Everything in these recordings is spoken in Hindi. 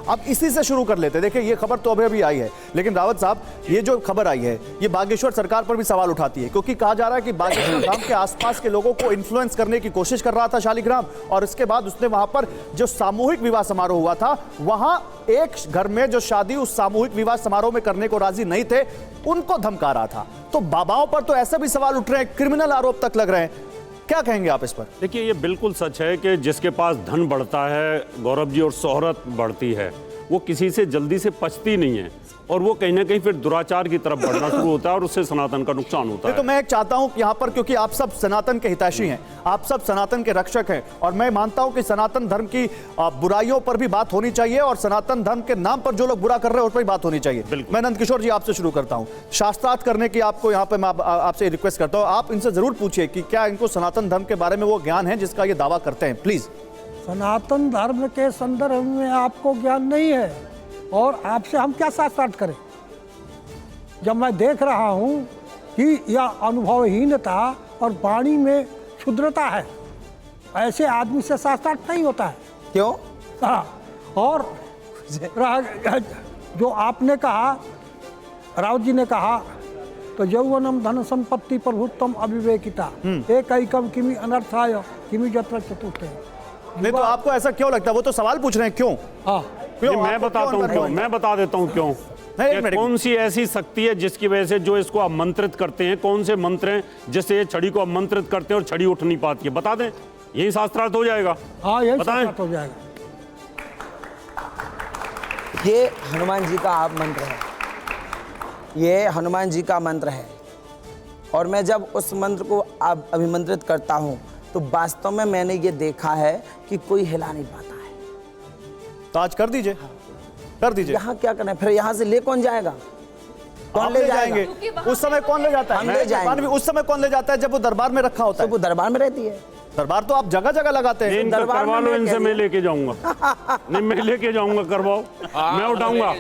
अब इसी से शुरू कर लेते हैं। देखिए ये खबर तो अभी अभी आई है, लेकिन रावत साहब ये जो खबर आई है ये बागेश्वर सरकार पर भी सवाल उठाती है, क्योंकि कहा जा रहा है कि बागेश्वर ग्राम के आसपास के लोगों को इन्फ्लुएंस करने की कोशिश कर रहा था शालिग्राम, और इसके बाद उसने वहां पर जो सामूहिक विवाह समारोह हुआ था, वहां एक घर में जो शादी उस सामूहिक विवाह समारोह में करने को राजी नहीं थे, उनको धमका रहा था। तो बाबाओं पर तो ऐसे भी सवाल उठ रहे हैं, क्रिमिनल आरोप तक लग रहे हैं। क्या कहेंगे आप इस पर? देखिए ये बिल्कुल सच है कि जिसके पास धन बढ़ता है गौरव जी और शोहरत बढ़ती है, वो किसी से जल्दी से पचती नहीं है, और वो कहीं ना कहीं फिर दुराचार की तरफ बढ़ना शुरू होता है और उससे सनातन का नुकसान होता है। तो मैं एक चाहता हूं यहाँ पर, क्योंकि आप सब सनातन के हितैषी हैं, आप सब सनातन के रक्षक हैं, और मैं मानता हूं कि सनातन धर्म की बुराइयों पर भी बात होनी चाहिए, और सनातन धर्म के नाम पर जो लोग बुरा कर रहे हैं उस पर भी बात होनी चाहिए। मैं नंदकिशोर जी आपसे शुरू करता हूं, शास्त्रार्थ करने की आपको यहाँ पे मैं आपसे रिक्वेस्ट करता हूँ, आप इनसे जरूर पूछिए कि क्या इनको सनातन धर्म के बारे में वो ज्ञान है जिसका ये दावा करते हैं, प्लीज। सनातन धर्म के संदर्भ में आपको ज्ञान नहीं है, और आपसे हम क्या शास्त्रार्थ करें जब मैं देख रहा हूं कि यह अनुभवहीनता और वाणी में क्षुद्रता है। ऐसे आदमी से शास्त्रार्थ नहीं होता है। क्यों? हाँ, और जो आपने कहा, राउत जी ने कहा, तो यौवनम धन संपत्ति प्रभुत्वम अविवेकिता एकैकम किमि अनर्थाय किमि यत्र चतुर्थे। नहीं तो आपको ऐसा क्यों लगता है? वो तो सवाल पूछ रहे हैं क्यों। हाँ, मैं बताता हूँ क्यों, मैं बता देता हूँ क्यों। कौन सी ऐसी शक्ति है जिसकी वजह से जो इसको आमंत्रित करते हैं, कौन से मंत्र हैं जिससे ये छड़ी को आमंत्रित करते हैं और छड़ी उठ नहीं पाती है, बता दें। यही शास्त्रार्थ हो जाएगा। हाँ, यही बताएं। शास्त्रार्थ हो जाएगा। ये हनुमान जी का आप मंत्र है, ये हनुमान जी का मंत्र है, और मैं जब उस मंत्र को अभिमंत्रित करता हूँ तो वास्तव में मैंने ये देखा है कि कोई हिला नहीं पाता है। तो आज कर दीजिए, कर दीजिए। यहाँ क्या करना है? फिर यहाँ से ले कौन जाएगा? कौन ले जाएंगे? उस समय कौन ले जाता है? हम ले जाएंगे। उस समय कौन ले जाता है जब वो दरबार में रखा होता है? वो दरबार में रहती है। दरबार तो आप जगह जगह लगाते हैं। करवा लो इनसे, मैं लेके जाऊंगा। नहीं, मैं लेके जाऊंगा, करवाओ, मैं उठाऊंगा,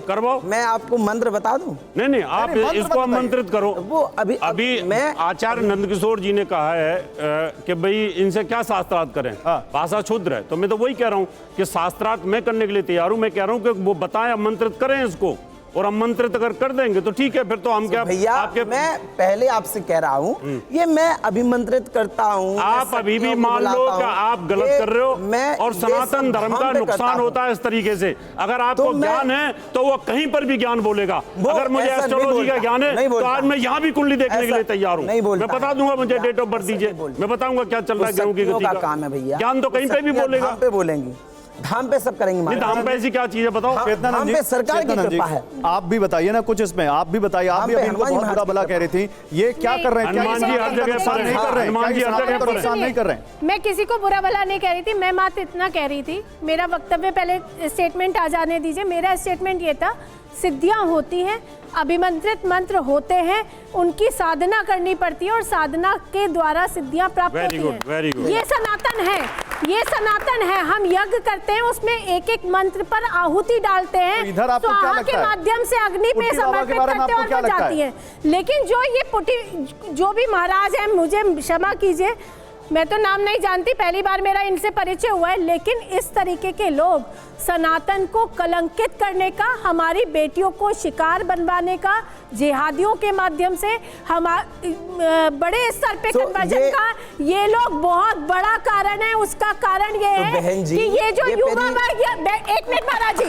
करवाओ। मैं आपको मंत्र बता दूं? नहीं, आप इसको आमंत्रित करो। वो अभी मैं आचार्य नंदकिशोर जी ने कहा है कि भाई इनसे क्या शास्त्रार्थ करें, भाषा क्षुद्र है, तो मैं तो वही कह रहा हूँ कि शास्त्रार्थ मैं करने के लिए तैयार हूँ। मैं कह रहा हूँ कि वो बताएं, आमंत्रित करें इसको, और आमंत्रित अगर कर देंगे तो ठीक है, फिर तो हम क्या भैया आपके... मैं पहले आपसे कह रहा हूँ, ये मैं अभिमंत्रित करता हूँ। आप अभी भी मान लो कि आप गलत कर रहे हो, और सनातन धर्म का नुकसान होता है इस तरीके से। अगर आपको ज्ञान है तो वो कहीं पर भी ज्ञान बोलेगा। अगर मुझे एस्ट्रोलॉजी का ज्ञान है तो आज मैं यहाँ भी कुंडली देखने के लिए तैयार हूँ। मैं बता दूंगा, मुझे डेट ऑफ बर्थ दीजिए, मैं बताऊंगा क्या चल रहा है गेहूं की गति का। काम है भैया, ज्ञान तो कहीं पे भी बोलेगा। बोलेंगे, धाम पे सब करेंगे। धाम पे ऐसी क्या चीज है बताओ? धाम पे सरकार की कृपा है। आप भी बताइए ना कुछ इसमें, आप भी बताइए। आप भी इनको बहुत बुरा भला कह रही थी, ये क्या कर रहे हैं? हनुमान जी हर जगह पर नहीं कर रहे, हनुमान जी हर जगह पर नहीं कर रहे हैं। मैं किसी को बुरा भला नहीं कह रही थी, मैं मात्र इतना कह रही थी, मेरा वक्तव्य पहले स्टेटमेंट आ जाने दीजिए। मेरा स्टेटमेंट ये था, सिद्धियां होती हैं, अभिमंत्रित मंत्र होते हैं, उनकी साधना करनी पड़ती है, और साधना के द्वारा सिद्धियां प्राप्त होती हैं। Very good. ये सनातन है, ये सनातन है। हम यज्ञ करते हैं, उसमें एक एक मंत्र पर आहुति डालते हैं, तो इधर आपको क्या लगता है? के माध्यम से अग्नि पे समर्पित करते हैं और वो जाती है। लेकिन जो ये जो भी महाराज है, मुझे क्षमा कीजिए, मैं तो नाम नहीं जानती, पहली बार मेरा इनसे परिचय हुआ है, लेकिन इस तरीके के लोग सनातन को कलंकित करने का, हमारी बेटियों को शिकार बनवाने का, जिहादियों के माध्यम से हम बड़े स्तर पे कन्वर्जन का, ये लोग बहुत बड़ा कारण है। उसका कारण ये है कि ये जो युवा वर्ग, एक मिनट महाराज जी,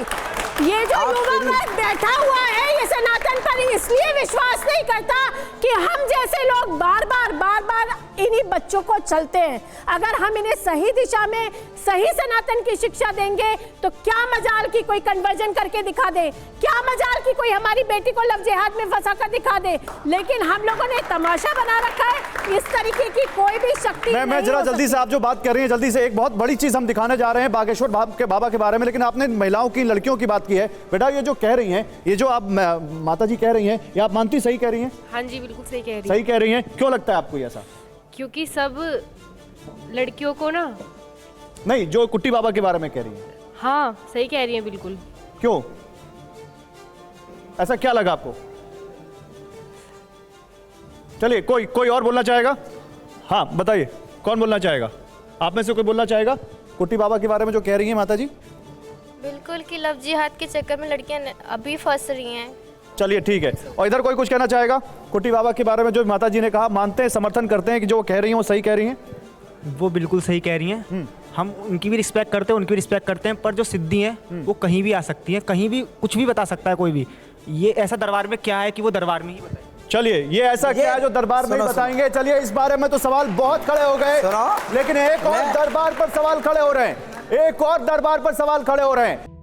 ये जो युवा वर्ग बैठा हुआ है, ये सनातन पर इसलिए विश्वास नहीं करता कि हम जैसे लोग बार बार इन्हीं बच्चों को चलते हैं। अगर हम इन्हें सही दिशा में सही सनातन की शिक्षा देंगे तो क्या मजाल की कोई कन्वर्जन करके दिखा दे, क्या मजाल की कोई हमारी बेटी को लव जिहाद में फंसा कर दिखा दे। लेकिन हम लोगों ने तमाशा बना रखा है, इस तरीके की कोई भी शक्ति नहीं। मैं जरा जल्दी से, आप जो बात कर रही हैं, जल्दी से एक बहुत बड़ी चीज हम दिखाने जा रहे हैं बागेश्वर बाबा के बारे में, लेकिन आपने महिलाओं की, लड़कियों की बात की है। बेटा ये जो कह रही हैं, ये जो आप माता जी कह रही हैं, ये आप मानती सही कह रही हैं? हाँ जी, बिल्कुल सही कह रही हैं। सही कह रही हैं। क्यों लगता है आपको ऐसा? क्योंकि सब लड़कियों को ना, नहीं, जो कुट्टी बाबा के बारे में कह रही है। हाँ सही कह रही हैं बिल्कुल। क्यों, ऐसा क्या लगा आपको? चलिए, कोई और बोलना चाहेगा? हाँ बताइए, कौन बोलना चाहेगा? आप में से कोई बोलना चाहेगा कुट्टी बाबा के बारे में जो कह रही है माता जी? बिल्कुल कि लव जिहाद के चक्कर में लड़कियां अभी फंस रही हैं। चलिए ठीक है। और इधर कोई कुछ कहना चाहेगा कुटी बाबा के बारे में? जो माता जी ने कहा, मानते हैं, समर्थन करते हैं कि जो वो कह रही हैं वो सही कह रही हैं? वो बिल्कुल सही कह रही हैं। हम उनकी भी रिस्पेक्ट करते हैं, उनकी भी रिस्पेक्ट करते हैं, पर जो सिद्धि हैं वो कहीं भी आ सकती हैं, कहीं भी कुछ भी बता सकता है कोई भी। ये ऐसा दरबार में क्या है कि वो दरबार में ही बताए। चलिए, ये ऐसा क्या है जो दरबार में ही बताएंगे? चलिए, इस बारे में तो सवाल बहुत खड़े हो गए, लेकिन एक और दरबार पर सवाल खड़े हो रहे हैं, एक और दरबार पर सवाल खड़े हो रहे हैं।